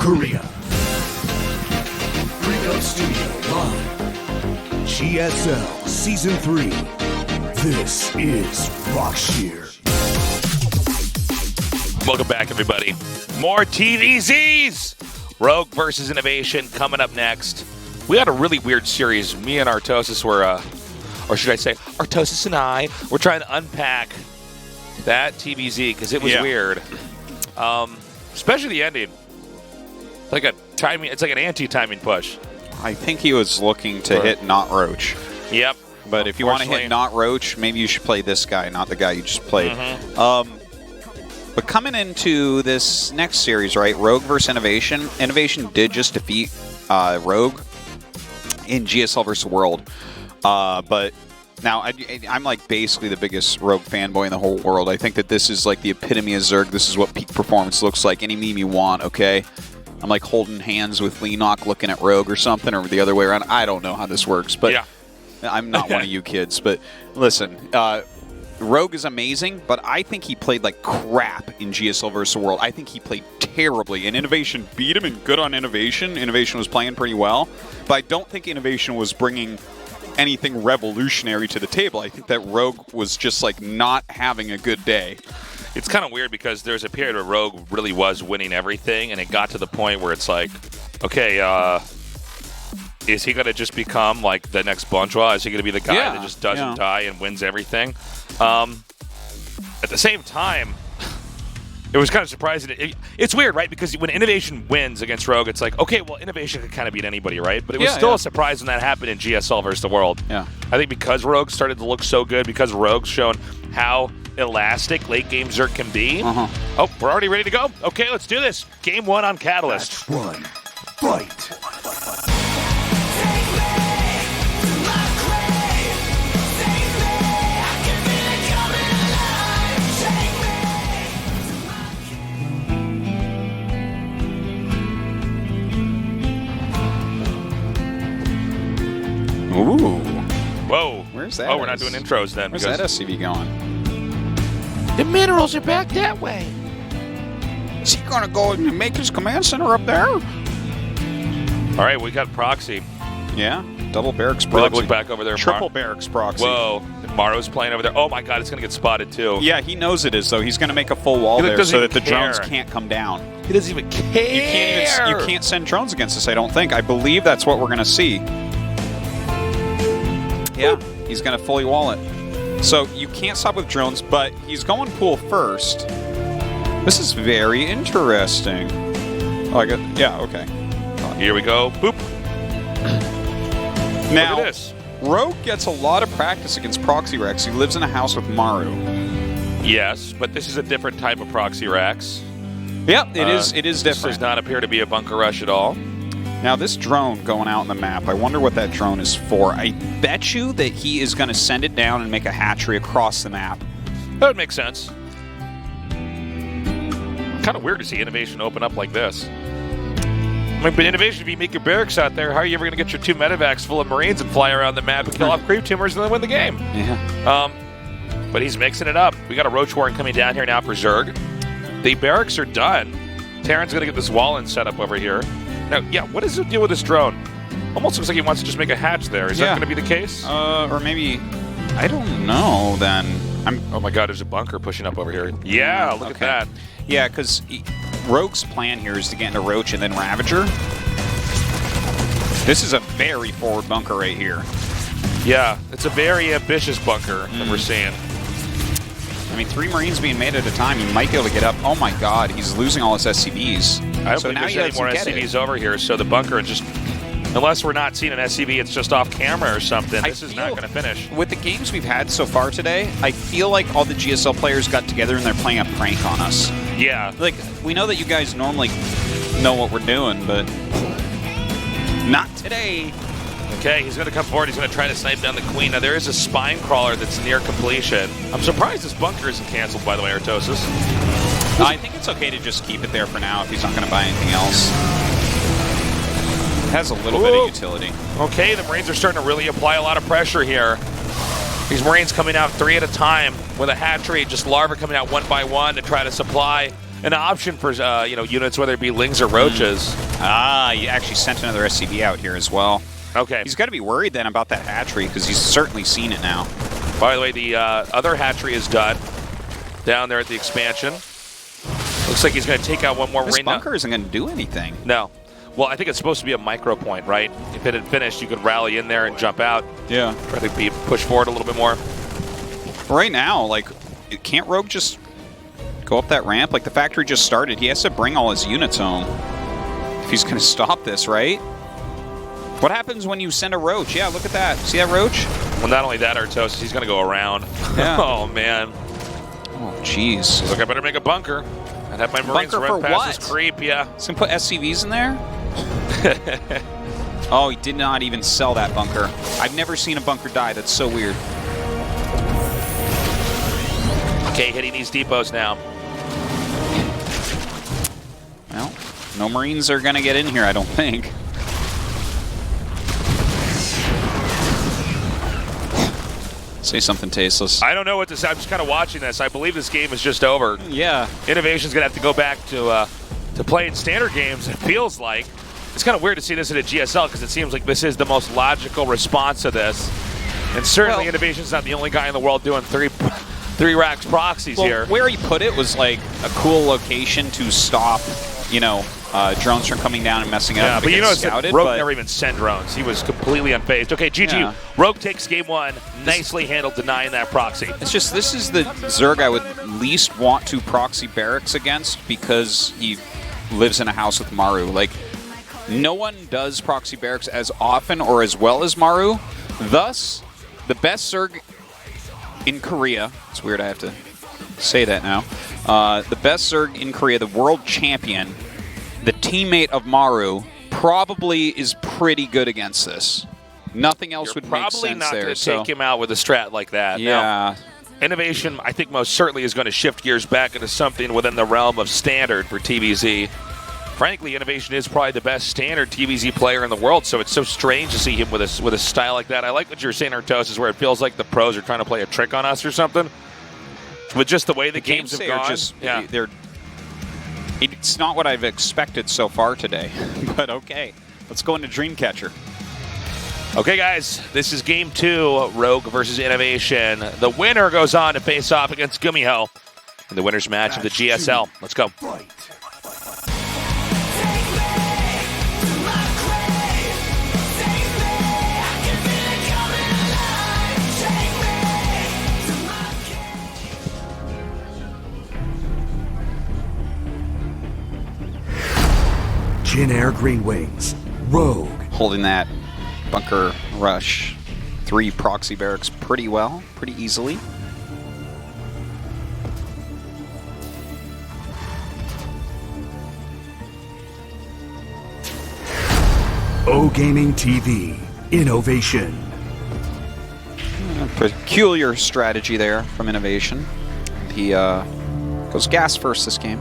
Korea. Freak Studio Live. GSL Season 3. This is Rockshear. Welcome back, everybody. More TVZs! Rogue versus INnoVation coming up next. We had a really weird series. Me and Artosis were, or should I say, Artosis and I were trying to unpack that TVZ because it was weird. Especially the ending. Like a timing, it's like an anti-timing push. I think he was looking to hit not Roach. Yep. But if you want to hit not Roach, maybe you should play this guy, not the guy you just played. But coming into this next series, right, Rogue versus INnoVation. INnoVation did just defeat Rogue in GSL versus World. But now I'm like basically the biggest Rogue fanboy in the whole world. I think that this is like the epitome of Zerg. This is what peak performance looks like. Any meme you want, okay? I'm like holding hands with Leenock looking at Rogue or something, or the other way around. I don't know how this works, but I'm not one of you kids. But listen, Rogue is amazing, but I think he played like crap in GSL versus World. I think he played terribly, and INnoVation beat him, and good on INnoVation. INnoVation was playing pretty well, but I don't think INnoVation was bringing anything revolutionary to the table. I think that Rogue was just like not having a good day. It's kind of weird because there's a period where Rogue really was winning everything, and it got to the point where it's like, okay, is he going to just become like the next Bonjour? Is he going to be the guy that just doesn't die and wins everything? At the same time, it was kind of surprising. It's weird, right? Because when INnoVation wins against Rogue, it's like, okay, well, INnoVation could kind of beat anybody, right? But it was still a surprise when that happened in GSL versus the World. Yeah. I think because Rogue started to look so good, because Rogue's shown how elastic late game Zerg can be. Oh, we're already ready to go. Okay, let's do this. Game 1 on Catalyst. Match 1. Fight. Ooh. Whoa. Where's that? Oh, we're not doing intros then. Where's that SCV going? The minerals are back that way. Is he going to go and make his command center up there? All right, we got proxy. Yeah, double barracks proxy. Look back over there. Triple barracks proxy. Whoa, Maro's playing over there. Oh my God, it's going to get spotted too. Yeah, he knows it is, though. He's going to make a full wall there so that the drones can't come down. He doesn't even care. You can't send drones against us, I don't think. I believe that's what we're going to see. Yeah, he's going to fully wall it. So you can't stop with drones, but he's going pool first. This is very interesting. Oh, I got, yeah, okay. Here we go. Boop. Now, look at this. Rogue gets a lot of practice against Proxy Rex. He lives in a house with Maru. Yes, but this is a different type of Proxy Rex. Yep, it is different. This does not appear to be a bunker rush at all. Now, this drone going out on the map, I wonder what that drone is for. I bet you that he is going to send it down and make a hatchery across the map. That would make sense. Kind of weird to see INnoVation open up like this. I mean, but INnoVation, if you make your barracks out there, how are you ever going to get your 2 medevacs full of Marines and fly around the map and kill off creep tumors and then win the game? Yeah. But he's mixing it up. We got a Roach Warren coming down here now for Zerg. The barracks are done. Terran's going to get this wall in set up over here. Now, yeah, what is the deal with this drone? Almost looks like he wants to just make a hatch there. Is that going to be the case? Or maybe, I don't know, then. Oh my God, there's a bunker pushing up over here. Yeah, look at that. Yeah, because Rogue's plan here is to get into Roach and then Ravager. This is a very forward bunker right here. Yeah, it's a very ambitious bunker that we're seeing. I mean, 3 Marines being made at a time. He might be able to get up. Oh my God, he's losing all his SCVs. I don't think there's any more SCVs over here, so the bunker just... Unless we're not seeing an SCV, it's just off camera or something. This is not going to finish. With the games we've had so far today, I feel like all the GSL players got together and they're playing a prank on us. Yeah. Like, we know that you guys normally know what we're doing, but not today. Okay, he's going to come forward. He's going to try to snipe down the Queen. Now, there is a spine crawler that's near completion. I'm surprised this bunker isn't canceled, by the way, Artosis. I think it's okay to just keep it there for now if he's not going to buy anything else. Has a little bit of utility. Okay, the Marines are starting to really apply a lot of pressure here. These Marines coming out 3 at a time with a hatchery, just larvae coming out one by one to try to supply an option for units, whether it be Lings or Roaches. You actually sent another SCV out here as well. Okay. He's got to be worried then about that hatchery because he's certainly seen it now. By the way, the other hatchery is done down there at the expansion. Looks like he's going to take out one more This ring. bunker isn't going to do anything. No. Well, I think it's supposed to be a micro point, right? If it had finished, you could rally in there and jump out. Yeah. Try to push forward a little bit more. Right now, like, can't Rogue just go up that ramp? Like, the factory just started. He has to bring all his units home if he's going to stop this, right? What happens when you send a Roach? Yeah, look at that. See that Roach? Well, not only that, Artosis, he's going to go around. Yeah. Oh, man. Oh, jeez. He's like, I better make a bunker. I'd have my Marines Bunker run for past what? this creep, yeah. He's going to put SCVs in there? Oh, he did not even sell that bunker. I've never seen a bunker die. That's so weird. Okay, hitting these depots now. Well, no Marines are going to get in here, I don't think. Say something tasteless. I don't know what to say. I'm just kind of watching this. I believe this game is just over. Yeah. INnoVation's going to have to go back to playing standard games, it feels like. It's kind of weird to see this in a GSL because it seems like this is the most logical response to this. And certainly INnoVation's not the only guy in the world doing three racks proxies here. Where he put it was like a cool location to stop, drones from coming down and messing up. Yeah, but you notice that scouted, Rogue never even sent drones. He was completely unfazed. Okay, GG. Yeah. Rogue takes game one. Nicely handled denying that proxy. It's just, this is the Zerg I would least want to proxy barracks against because he lives in a house with Maru. Like, no one does proxy barracks as often or as well as Maru. Thus, the best Zerg in Korea, it's weird I have to say that now, the best Zerg in Korea, the world champion, the teammate of Maru, probably is pretty good against this. Nothing else would make sense there. Probably not going to so. take him out with a strat like that. Yeah. Now, INnoVation, I think most certainly is going to shift gears back into something within the realm of standard for TVZ. Frankly, INnoVation is probably the best standard TVZ player in the world, so it's so strange to see him with a style like that. I like what you're saying, Artosis, where it feels like the pros are trying to play a trick on us or something. With just the way the games have gone. It's not what I've expected so far today, but okay. Let's go into Dreamcatcher. Okay, guys, this is game two, Rogue versus INnoVation. The winner goes on to face off against GuMiho in the winner's match of the GSL. Let's go. Fight. Jin Air Green Wings, Rogue. Holding that bunker rush 3 proxy barracks pretty well, pretty easily. O Gaming TV, INnoVation. Peculiar strategy there from INnoVation. He goes gas first this game.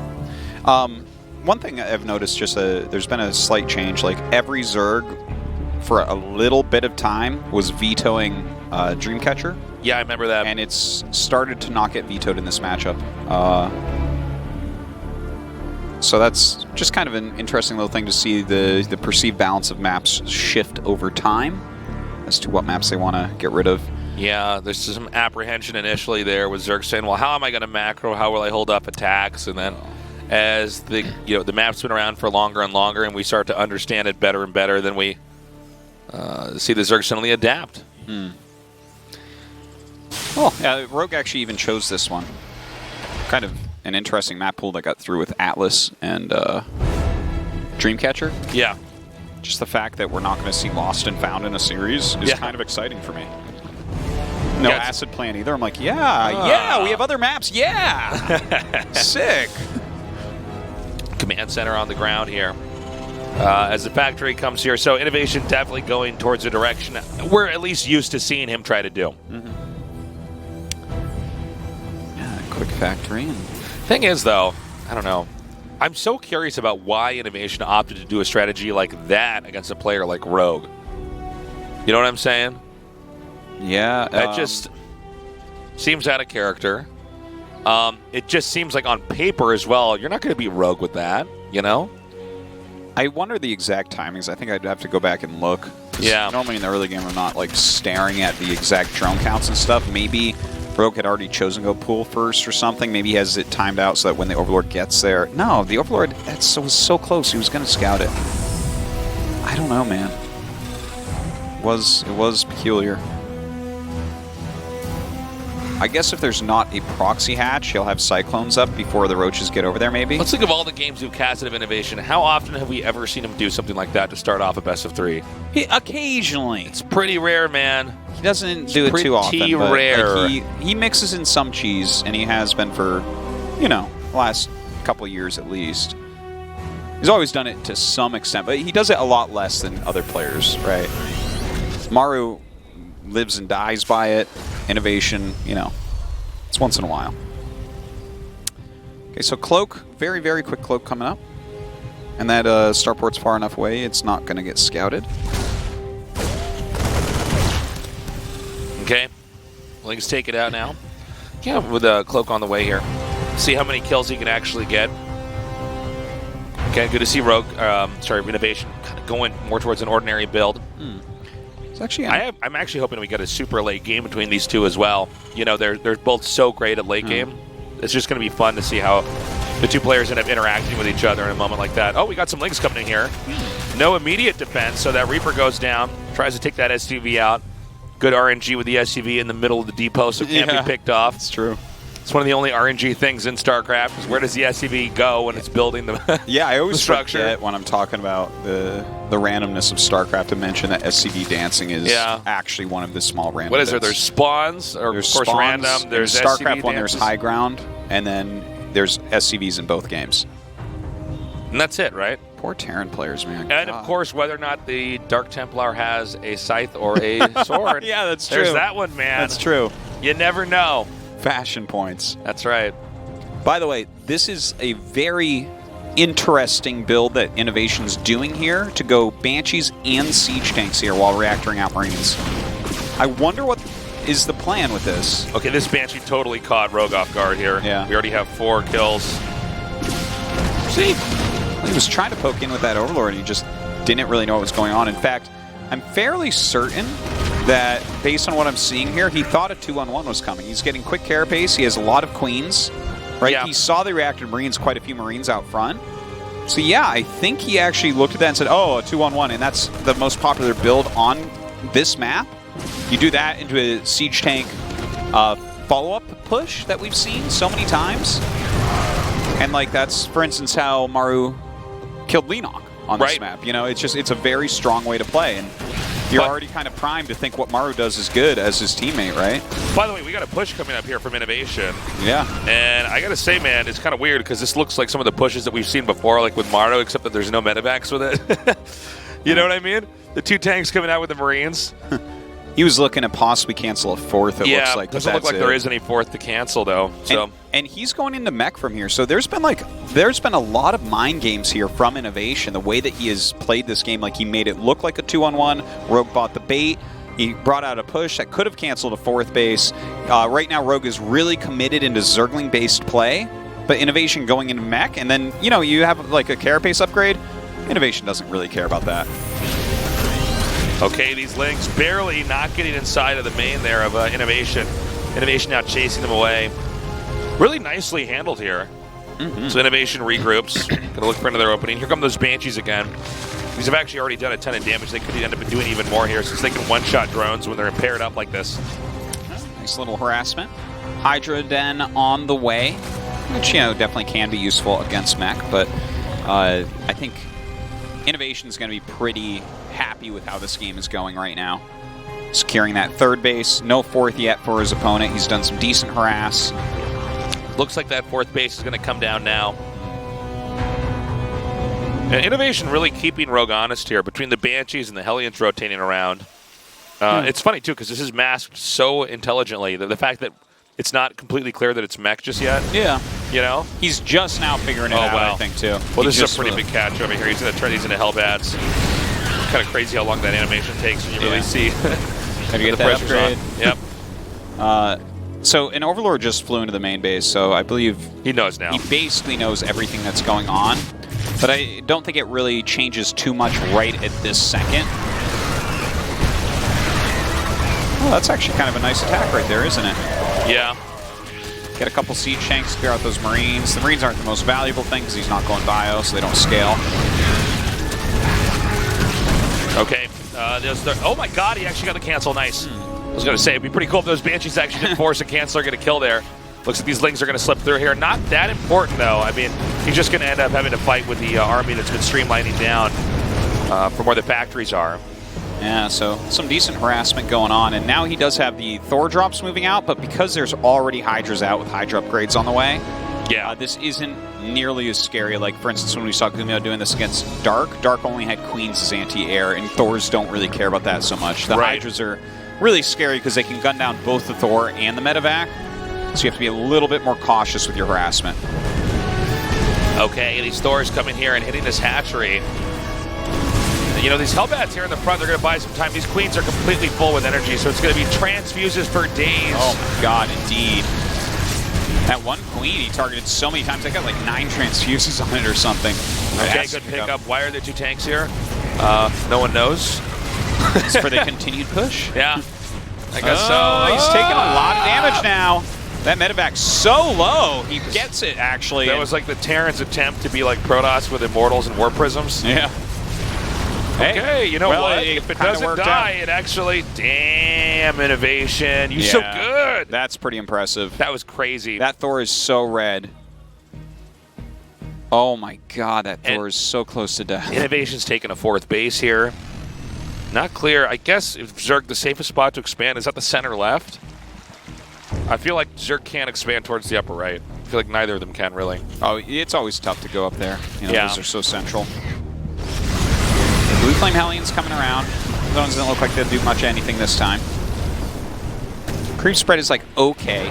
One thing I've noticed, there's been a slight change. Like, every Zerg, for a little bit of time, was vetoing Dreamcatcher. Yeah, I remember that. And it's started to not get vetoed in this matchup. So that's just kind of an interesting little thing to see the perceived balance of maps shift over time as to what maps they want to get rid of. Yeah, there's some apprehension initially there with Zerg saying, well, how am I going to macro? How will I hold up attacks? And then as the map's been around for longer and longer and we start to understand it better and better, then we see the Zerg suddenly adapt. Oh, yeah, Rogue actually even chose this one. Kind of an interesting map pool that got through with Atlas and Dreamcatcher. Yeah. Just the fact that we're not going to see Lost and Found in a series is kind of exciting for me. No Acid Plan either. I'm like, yeah, we have other maps. Yeah. Sick. Command center on the ground here. As the factory comes here. So INnoVation definitely going towards a direction we're at least used to seeing him try to do. Yeah, quick factory. Thing is, though, I don't know. I'm so curious about why INnoVation opted to do a strategy like that against a player like Rogue. You know what I'm saying? Yeah. That just seems out of character. It just seems like on paper as well, you're not going to beat Rogue with that, you know? I wonder the exact timings. I think I'd have to go back and look. Yeah. Normally in the early game, I'm not like staring at the exact drone counts and stuff. Maybe Rogue had already chosen to go pool first or something. Maybe he has it timed out so that when the Overlord gets there. No, the Overlord was so close. He was going to scout it. I don't know, man. It was peculiar. I guess if there's not a proxy hatch, he'll have Cyclones up before the Roaches get over there, maybe? Let's think of all the games we've casted of INnoVation. How often have we ever seen him do something like that to start off a best of 3? Occasionally. It's pretty rare, man. He doesn't do it too often. Pretty but rare. Like, he mixes in some cheese, and he has been for, you know, the last couple years at least. He's always done it to some extent, but he does it a lot less than other players, right? Maru lives and dies by it. INnoVation, you know, it's once in a while. Okay, so Cloak, very, very quick Cloak coming up. And that starport's far enough away, it's not going to get scouted. Okay. Link's take it out now. Yeah, with a Cloak on the way here. See how many kills he can actually get. Okay, good to see Rogue, INnoVation kind of going more towards an ordinary build. It's actually, I'm actually hoping we get a super late game between these two as well. You know, they're both so great at late game. It's just going to be fun to see how the two players end up interacting with each other in a moment like that. Oh, we got some Links coming in here. No immediate defense, so that Reaper goes down, tries to take that SUV out. Good RNG with the SUV in the middle of the depot, so it can't be picked off. It's true. It's one of the only RNG things in StarCraft is where does the SUV go when it's building the Yeah, I always structure. forget when I'm talking about the randomness of StarCraft to mention that SCV dancing is actually one of the small random What is there? bits. There's spawns, or There's of course spawns, random. There's in StarCraft SCV one, there's dances. high ground, and then there's SCVs in both games. And that's it, right? Poor Terran players, man. And God. of course, whether or not the Dark Templar has a scythe or a sword. Yeah, that's true. There's that one, man. That's true. You never know. Fashion points. That's right. By the way, this is a very interesting build that INnoVation's doing here to go Banshees and Siege Tanks here while reactoring out Marines. I wonder what is the plan with this. Okay, this Banshee totally caught Rogue off guard here. Yeah. We already have 4 kills. See? He was trying to poke in with that Overlord and he just didn't really know what was going on. In fact, I'm fairly certain that based on what I'm seeing here, he thought a 2-on-1 was coming. He's getting quick carapace. He has a lot of Queens. Right? Yeah. He saw the reacted Marines, quite a few Marines out front. So yeah, I think he actually looked at that and said, oh, a 2-on-1, and that's the most popular build on this map. You do that into a Siege Tank follow-up push that we've seen so many times. And like that's, for instance, how Maru killed Leenock on this map. You know, it's a very strong way to play. And you're already kind of primed to think what Maru does is good as his teammate, right? By the way, we got a push coming up here from INnoVation. Yeah. And I got to say, man, it's kind of weird because this looks like some of the pushes that we've seen before, like with Maru, except that there's no medevacs with it. You know what I mean? The 2 tanks coming out with the Marines. He was looking to possibly cancel a 4th, it looks like. Doesn't look like there is any 4th to cancel, though. So. And he's going into mech from here. So there's been a lot of mind games here from INnoVation. The way that he has played this game, like he made it look like a 2-on-1. Rogue bought the bait. He brought out a push that could have canceled a 4th base. Right now, Rogue is really committed into Zergling-based play. But INnoVation going into mech, and then, you know, you have like a carapace upgrade. INnoVation doesn't really care about that. Okay, these Links barely not getting inside of the main there of INnoVation. INnoVation now chasing them away. Really nicely handled here. So INnoVation regroups. Gonna look for another opening. Here come those Banshees again. These have actually already done a ton of damage. They could end up doing even more here since they can one-shot drones when they're paired up like this. Nice little harassment. Hydra Den on the way, which, you know, definitely can be useful against mech, but I think INnoVation is going to be pretty happy with how this game is going right now. Securing that 3rd base. No 4th yet for his opponent. He's done some decent harass. Looks like that 4th base is going to come down now. And INnoVation really keeping Rogue honest here between the Banshees and the Hellions rotating around. It's funny, too, because this is masked so intelligently. The fact that it's not completely clear that it's mech just yet. Yeah. You know? He's just now figuring it out, I think, too. Well, this is a pretty big catch over here. He's going to turn these into Hellbats. Kind of crazy how long that animation takes when you really see Gotta get that upgrade. Yep. So an Overlord just flew into the main base, so I believe He knows now. he basically knows everything that's going on. But I don't think it really changes too much right at this second. Oh, that's actually kind of a nice attack right there, isn't it? Yeah. Get a couple siege tanks, clear out those Marines. The Marines aren't the most valuable thing because he's not going bio, so they don't scale. Okay. Oh my god, he actually got the cancel. Nice. I was going to say, it'd be pretty cool if those Banshees actually did force a cancel or get a kill there. Looks like these Lings are going to slip through here. Not that important, though. I mean, he's just going to end up having to fight with the army that's been streamlining down from where the factories are. Yeah, so some decent harassment going on. And now he does have the Thor drops moving out, but because there's already Hydras out with Hydra upgrades on the way, yeah, this isn't nearly as scary. Like, for instance, when we saw GuMiho doing this against Dark, Dark only had Queens as anti-air, and Thors don't really care about that so much. The Hydras are really scary because they can gun down both the Thor and the medevac, so you have to be a little bit more cautious with your harassment. Okay, these Thors coming here and hitting this hatchery. You know, these Hellbats here in the front, they're going to buy some time. These Queens are completely full with energy, so it's going to be transfuses for days. Oh my god, indeed. That one Queen he targeted so many times, I got like 9 transfuses on it or something. Okay, good pickup. Why are there 2 tanks here? No one knows. It's for the continued push? Yeah, I guess so. He's taking a lot of damage now. That medevac's so low. He gets it, actually. That was like the Terran's attempt to be like Protoss with Immortals and Warp Prisms. Yeah. Okay, you know what? If it doesn't die, it actually... Damn, INnoVation. You're so good. That's pretty impressive. That was crazy. That Thor is so red. Oh my god, that Thor is so close to death. INnoVation's taking a 4th base here. Not clear. I guess if Zerg, the safest spot to expand, is that the center left? I feel like Zerg can't expand towards the upper right. I feel like neither of them can, really. Oh, it's always tough to go up there. You know, yeah. Those are so central. Blue Flame Hellions coming around. Those don't look like they'll do much anything this time. Creep spread is like okay.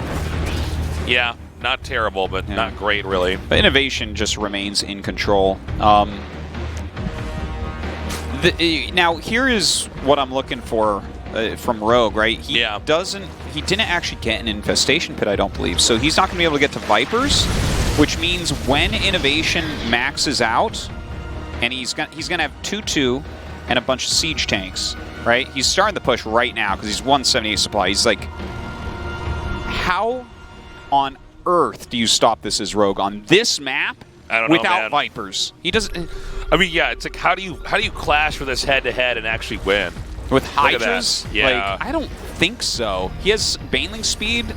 Yeah, not terrible, but not great, really. But INnoVation just remains in control. Now, here is what I'm looking for from Rogue, right? He didn't actually get an infestation pit, I don't believe. So he's not going to be able to get to Vipers, which means when INnoVation maxes out, and he's going to have 2-2 and a bunch of siege tanks, right? He's starting the push right now because he's 178 supply. He's like, how on earth do you stop this as Rogue on this map without Vipers? He doesn't. I mean, yeah, it's like how do you clash with this head-to-head and actually win? With Hydras? Yeah. Like, I don't think so. He has Baneling speed.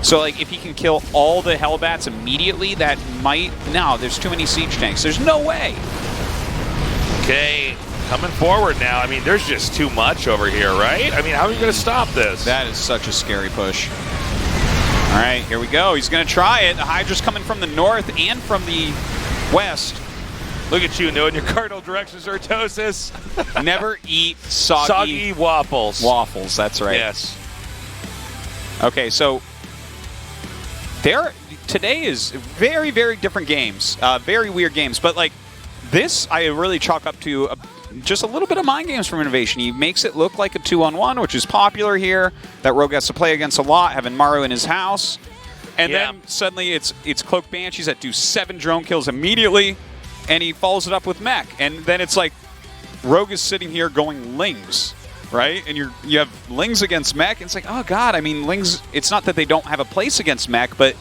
So, like, if he can kill all the Hellbats immediately, that might... No, there's too many siege tanks. There's no way. Okay, coming forward now. I mean, there's just too much over here, right? I mean, how are you going to stop this? That is such a scary push. All right, here we go. He's going to try it. The Hydra's coming from the north and from the west. Look at you knowing your cardinal directions, Ortosis. Never eat soggy waffles. Waffles, that's right. Yes. Okay, so today is very, very different games. Very weird games. But, like, this I really chalk up to just a little bit of mind games from INnoVation. He makes it look like a 2-on-1, which is popular here, that Rogue has to play against a lot, having Maru in his house. And then suddenly it's Cloak Banshees that do 7 drone kills immediately, and he follows it up with mech. And then it's like Rogue is sitting here going Lings, right? And you have Lings against mech, and it's like, oh god, I mean, Lings, it's not that they don't have a place against mech, but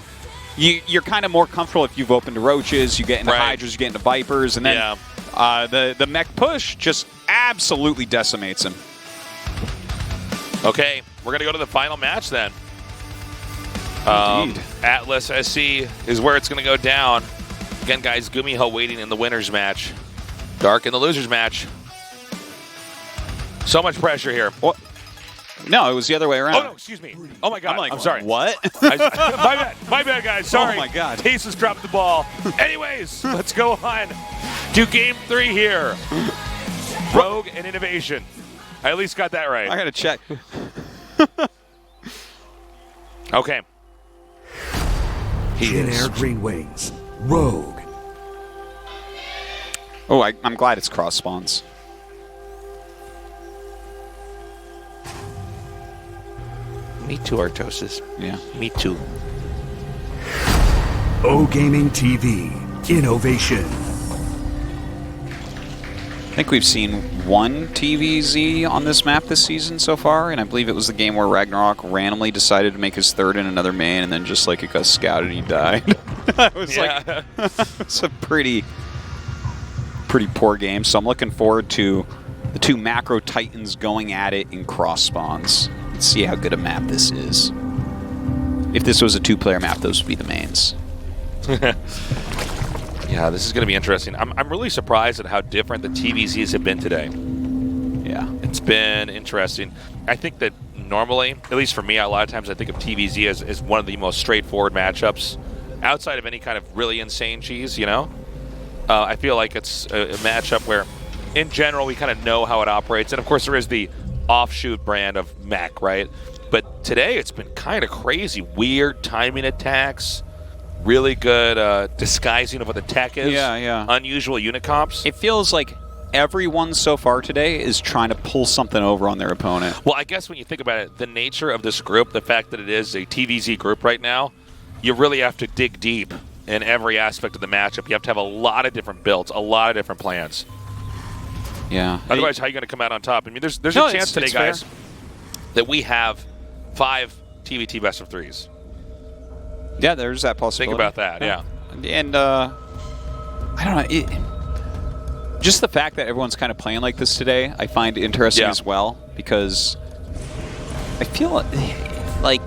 you're kind of more comfortable if you've opened to Roaches, you get into Hydras, you get into Vipers, and then the mech push just absolutely decimates him. Okay, we're going to go to the final match then. Atlas SC is where it's going to go down. Again, guys, GuMiho waiting in the winner's match. Dark in the loser's match. So much pressure here. What? No, it was the other way around. Oh, no, excuse me. Oh, my God. I'm sorry. What? My bad, guys. Sorry. Oh, my God. Tasus dropped the ball. Anyways, let's go on to game 3 here. Rogue and INnoVation. I at least got that right. I got to check. Okay. Jin Air Green Wings. Rogue. Oh, I'm glad it's cross spawns. Me too, Artosis. Yeah. Me too. O Gaming TV. INnoVation. I think we've seen one TVZ on this map this season so far, and I believe it was the game where Ragnarok randomly decided to make his third in another main, and then just like it got scouted and he died. It was like it's a pretty poor game. So I'm looking forward to the two macro titans going at it in cross spawns. Let's see how good a map this is. If this was a 2-player map, those would be the mains. Yeah, this is going to be interesting. I'm really surprised at how different the TVZs have been today. Yeah. It's been interesting. I think that normally, at least for me, a lot of times I think of TVZ as one of the most straightforward matchups outside of any kind of really insane cheese, you know? I feel like it's a matchup where, in general, we kind of know how it operates. And, of course, there is the offshoot brand of mech, right? But today it's been kind of crazy. Weird timing attacks. Really good disguising of what the tech is. Yeah. Unusual unit comps. It feels like everyone so far today is trying to pull something over on their opponent. Well, I guess when you think about it, the nature of this group, the fact that it is a TVZ group right now, you really have to dig deep in every aspect of the matchup. You have to have a lot of different builds, a lot of different plans. Yeah. Otherwise, how are you going to come out on top? I mean, there's No, a chance today, it's guys, fair. that we have 5 TVT best of 3s. Yeah, there's that possibility. Think about that, yeah. And, I don't know. Just the fact that everyone's kind of playing like this today, I find interesting as well, because I feel like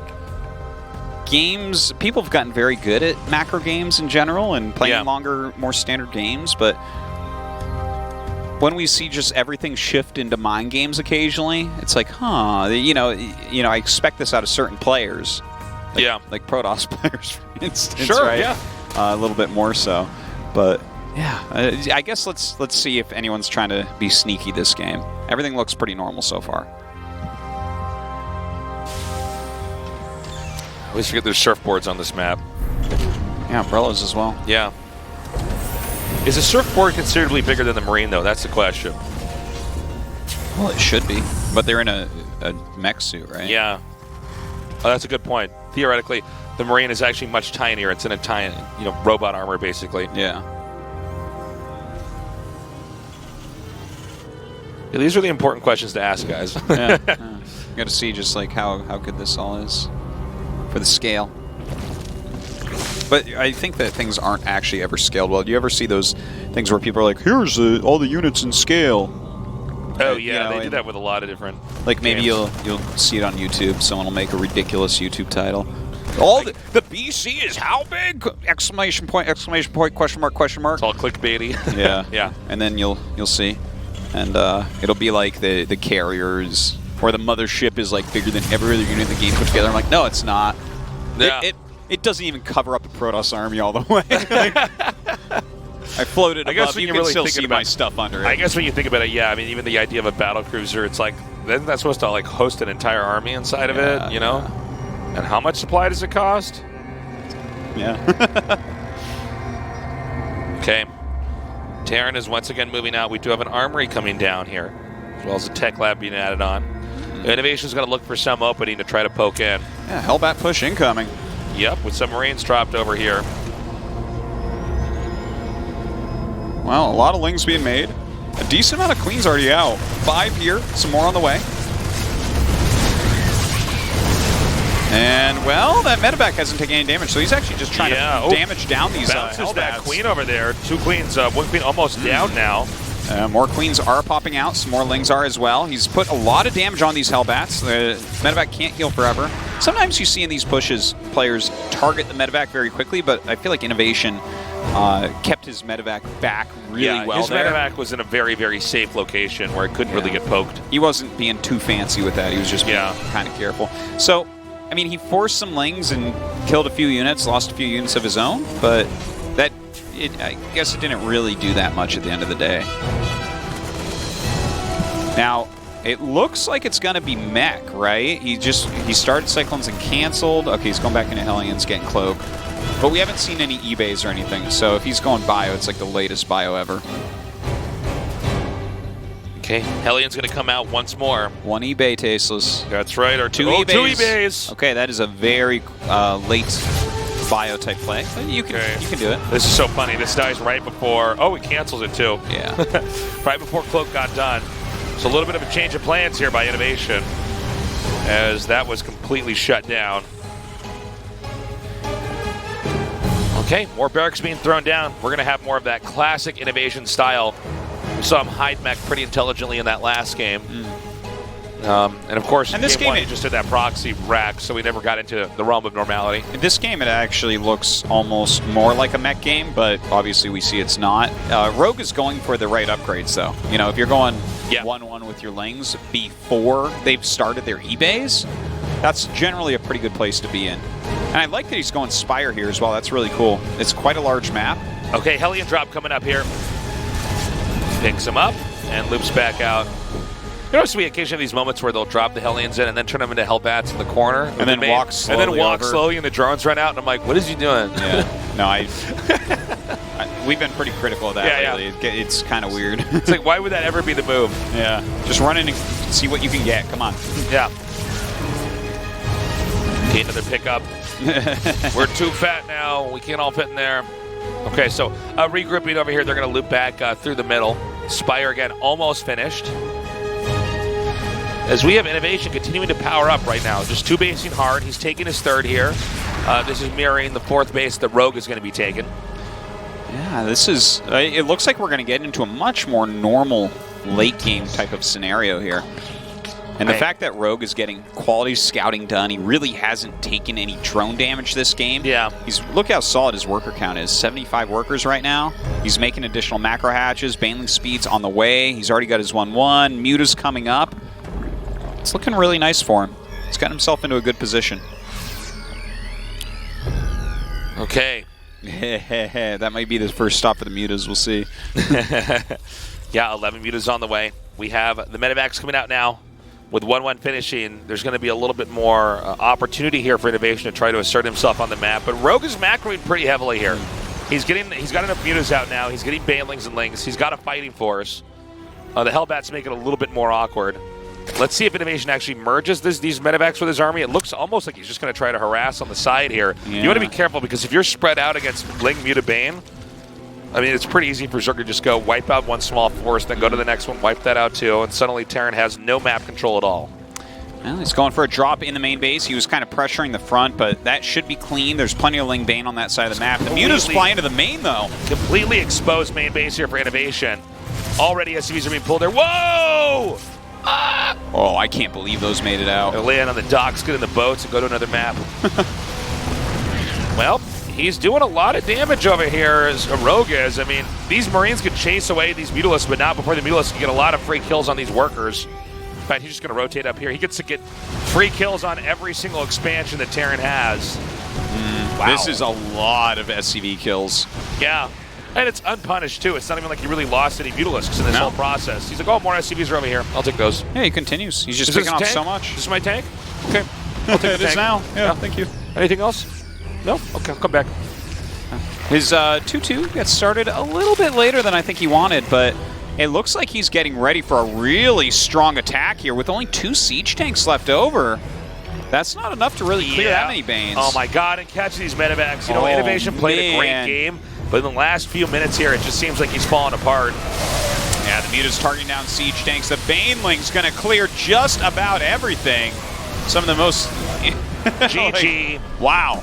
games, people have gotten very good at macro games in general and playing longer, more standard games, but when we see just everything shift into mind games occasionally, it's like, you know, I expect this out of certain players. Like Protoss players, for instance. Sure, right? yeah. A little bit more so. But, yeah, I guess let's see if anyone's trying to be sneaky this game. Everything looks pretty normal so far. I always forget there's surfboards on this map. Yeah, umbrellas as well. Yeah. Is a surfboard considerably bigger than the Marine, though? That's the question. Well, it should be. But they're in a mech suit, right? Yeah. Oh, that's a good point. Theoretically, the Marine is actually much tinier. It's in a tiny, robot armor, basically. Yeah. Yeah, these are the important questions to ask, guys. Yeah. You got to see just like how good this all is for the scale. But I think that things aren't actually ever scaled well. Do you ever see those things where people are like, here's all the units in scale? Oh, yeah, they do that with a lot of different Like maybe games. you'll see it on YouTube. Someone will make a ridiculous YouTube title. All the BC is how big? Exclamation point, question mark, question mark. It's all clickbaity. Yeah. Yeah. And then you'll see. And it'll be like the carriers or the mothership is like bigger than every other unit in the game put together. I'm like, no, it's not. Yeah. It doesn't even cover up the Protoss army all the way. I floated above. I guess when you you're can really still thinking see about my stuff under it. I guess when you think about it, yeah. I mean, even the idea of a battle cruiser, it's like, isn't that supposed to like host an entire army inside of it? You know? Yeah. And how much supply does it cost? Yeah. Okay. Terran is once again moving out. We do have an armory coming down here, as well as a tech lab being added on. INnoVation's going to look for some opening to try to poke in. Yeah, Hellbat push incoming. Yep, with some Marines dropped over here. Well, a lot of lings being made. A decent amount of queens already out. 5 here, some more on the way. And, well, that medevac hasn't taken any damage, so he's actually just trying to damage down these bounces Hellbats. that queen over there. 2 queens, 1 queen almost down now. More queens are popping out. Some more lings are as well. He's put a lot of damage on these Hellbats. The medevac can't heal forever. Sometimes you see in these pushes, players target the medevac very quickly, but I feel like INnoVation kept his medevac back really well his there. medevac was in a very, very safe location where it couldn't really get poked. He wasn't being too fancy with that. He was just being kind of careful. So, I mean, he forced some lings and killed a few units, lost a few units of his own, but I guess it didn't really do that much at the end of the day. Now, it looks like it's going to be mech, right? He started Cyclones and canceled. Okay, he's going back into Hellions, getting Cloak. But we haven't seen any eBays or anything, so if he's going bio, it's like the latest bio ever. Okay, Hellions going to come out once more. 1 eBay tasteless. That's right, or two eBays. 2 eBays. Okay, that is a very late bio type play. But you can do it. This is so funny. This dies right before. Oh, it cancels it too. Yeah. Right before Cloak got done. So a little bit of a change of plans here by INnoVation, as that was completely shut down. Okay, more barracks being thrown down. We're going to have more of that classic INnoVation style. We saw him hide mech pretty intelligently in that last game. And of course, in this game one, game he just did that proxy rack, so we never got into the realm of normality. In this game, it actually looks almost more like a mech game, but obviously we see it's not. Rogue is going for the right upgrades, though. You know, if you're going 1-1 with your Lings before they've started their eBays, that's generally a pretty good place to be in. And I like that he's going Spire here as well. That's really cool. It's quite a large map. Okay, Hellion drop coming up here. Picks him up and loops back out. You notice we occasionally have these moments where they'll drop the Hellions in and then turn them into Hellbats in the corner. And then walk slowly over. And the drones run out, and I'm like, what is he doing? Yeah. No, we've been pretty critical of that lately. Yeah. It's kind of weird. It's like, why would that ever be the move? Yeah. Just run in and see what you can get. Come on. Yeah. Okay, another pickup. We're too fat now. We can't all fit in there. Okay, so regrouping over here. They're going to loop back through the middle. Spire again, almost finished. As we have INnoVation continuing to power up right now. Just 2 basing hard. He's taking his 3rd here. This is mirroring the 4th base that Rogue is going to be taking. Yeah, this is... it looks like we're going to get into a much more normal late game type of scenario here. And the fact that Rogue is getting quality scouting done, he really hasn't taken any drone damage this game. Yeah. Look how solid his worker count is. 75 workers right now. He's making additional macro hatches. Baneling speed's on the way. He's already got his 1-1. Muta's coming up. It's looking really nice for him. He's gotten himself into a good position. Okay. That might be the first stop for the Mutas. We'll see. Yeah, 11 Mutas on the way. We have the Medivacs coming out now. With 1-1 finishing, there's going to be a little bit more opportunity here for INnoVation to try to assert himself on the map. But Rogue is macroing pretty heavily here. He's got enough Mutas out now. He's getting Banelings and Lings. He's got a fighting force. The Hellbats make it a little bit more awkward. Let's see if INnoVation actually merges these Medivacs with his army. It looks almost like he's just going to try to harass on the side here. Yeah. You want to be careful, because if you're spread out against Ling, Muta, Bane, I mean, it's pretty easy for Zerg to just go wipe out one small force, then go to the next one, wipe that out too, and suddenly Terran has no map control at all. Well, he's going for a drop in the main base. He was kind of pressuring the front, but that should be clean. There's plenty of Ling Bane on that side of the map. The Muta's flying to the main, though. Completely exposed main base here for INnoVation. Already SCVs are being pulled there. Whoa! Ah! Oh, I can't believe those made it out. They're laying on the docks, get in the boats, and go to another map. Well, he's doing a lot of damage over here as a Rogue is. I mean, these Marines could chase away these Mutalisks, but not before the Mutalisks can get a lot of free kills on these workers. In fact, he's just going to rotate up here. He gets to get free kills on every single expansion that Terran has. Wow. This is a lot of SCV kills. Yeah. And it's unpunished, too. It's not even like he really lost any Mutalisks in this whole process. He's like, oh, more SCVs are over here. I'll take those. Yeah, he continues. He's just picking off so much. This is my tank? Okay. I'll take the tank. It is now. Yeah, thank you. Anything else? No? Okay, I'll come back. His 2-2 gets started a little bit later than I think he wanted, but it looks like he's getting ready for a really strong attack here with only 2 siege tanks left over. That's not enough to really clear that many Banes. Oh my god, and catch these Medivacs. You know, INnoVation played a great game, but in the last few minutes here, it just seems like he's falling apart. Yeah, the Muta's targeting down siege tanks. The Baneling's going to clear just about everything. Some of the most... GG. Like, wow.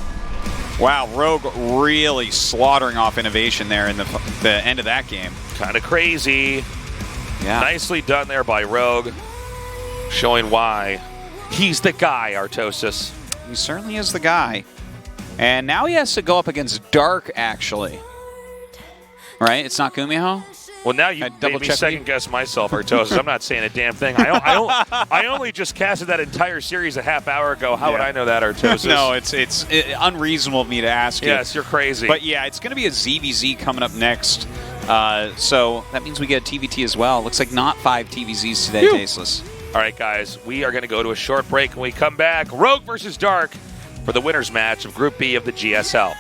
Wow, Rogue really slaughtering off INnoVation there in the end of that game. Kind of crazy. Yeah. Nicely done there by Rogue. Showing why he's the guy, Artosis. He certainly is the guy. And now he has to go up against Dark, actually. Right? It's not GuMiho? Well, now you made me second-guess myself, Artosis. I'm not saying a damn thing. I only just casted that entire series a half hour ago. How would I know that, Artosis? No, it's unreasonable of me to ask you. Yes, you're crazy. But yeah, it's going to be a ZVZ coming up next. So that means we get a TVT as well. Looks like not 5 TVZs today, Tasteless. All right, guys. We are going to go to a short break. When we come back, Rogue versus Dark for the winner's match of Group B of the GSL.